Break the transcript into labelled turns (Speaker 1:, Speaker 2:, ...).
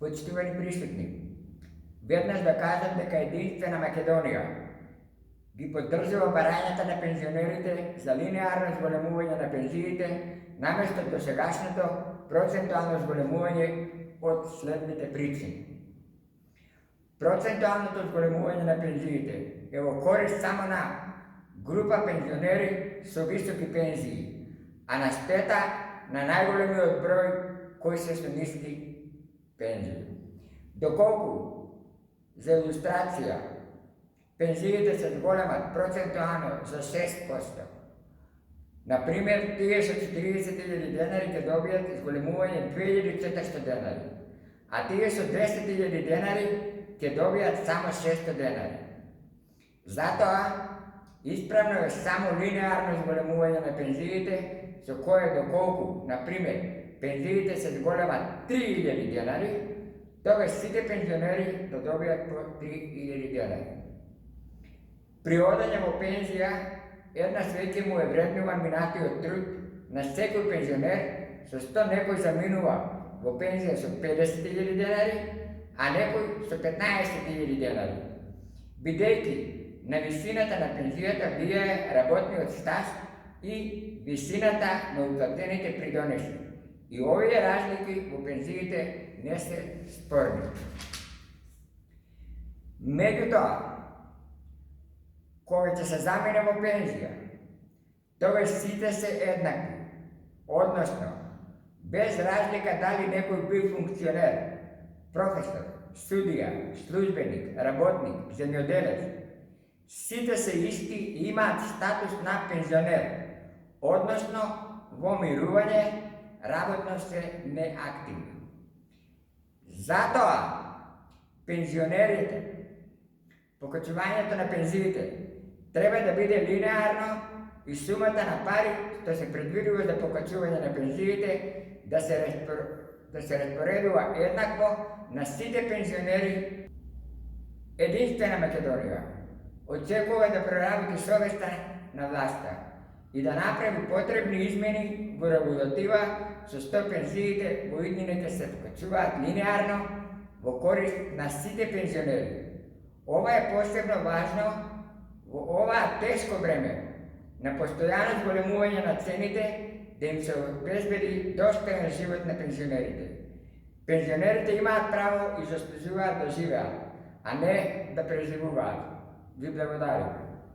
Speaker 1: Почитувани присутни, веднаш да кажам дека единствена Македонија ги поддржува барањата на пензионерите за линеарно зголемување на пензиите, наместо досегашното процентуално зголемување од следните причини. Процентуалното зголемување на пензиите е во корист само на група пензионери со високи пензии, а на штета на најголемиот број кои се со ниски пензии. Доколку, за илустрација, пензиите се зголемат процентуално за 6%. Например, тие со 40.000 денари ќе добијат зголемување 2.400 денари, а тие со 10.000 денари ќе добијат само 600 денари. Затоа, исправно е само линеарно зголемување на пензиите, со кое доколку, например, пензиите се зголемат 3.000 денари, тогаш сите пензионери да добијат по 3.000 денари. При одење во пензија, еднаш веќе му е вреднуван минатиот труд на секој пензионер, со 100 некој заминува во пензија со 50.000 денари, а некој со 15.000 денари. Бидејќи на висината на пензијата влијае работниот стаж и висината на уплатените придонеси. И овие разлики во пензиите не се спорни. Меѓутоа, кога ќе се замине во пензија, тогаш сите се еднакви, односно, без разлика дали некој бил функционер, професор, судија, службеник, работник, земјоделец, сите се исти и имаат статус на пензионер, односно, во мирување, работно се неактивни. Затоа, пензионерите, покачувањето на пензиите треба да биде линеарно и сумата на пари што се предвидува за покачување на пензиите да се распоредува еднакво на сите пензионери. Единствена Македонија очекува да проработи совеста на власта и да направи потребни измени во регулатива со што пензиите во иднина ќе се покачуваат линеарно во корист на сите пензионери. Ова е посебно важно во оваа тешко време на постојано зголемување на цените да им се обезбеди достоен живот на пензионерите. Пензионерите имаат право и заслужуваат да живеат, а не да преживуваат. Ви благодарам.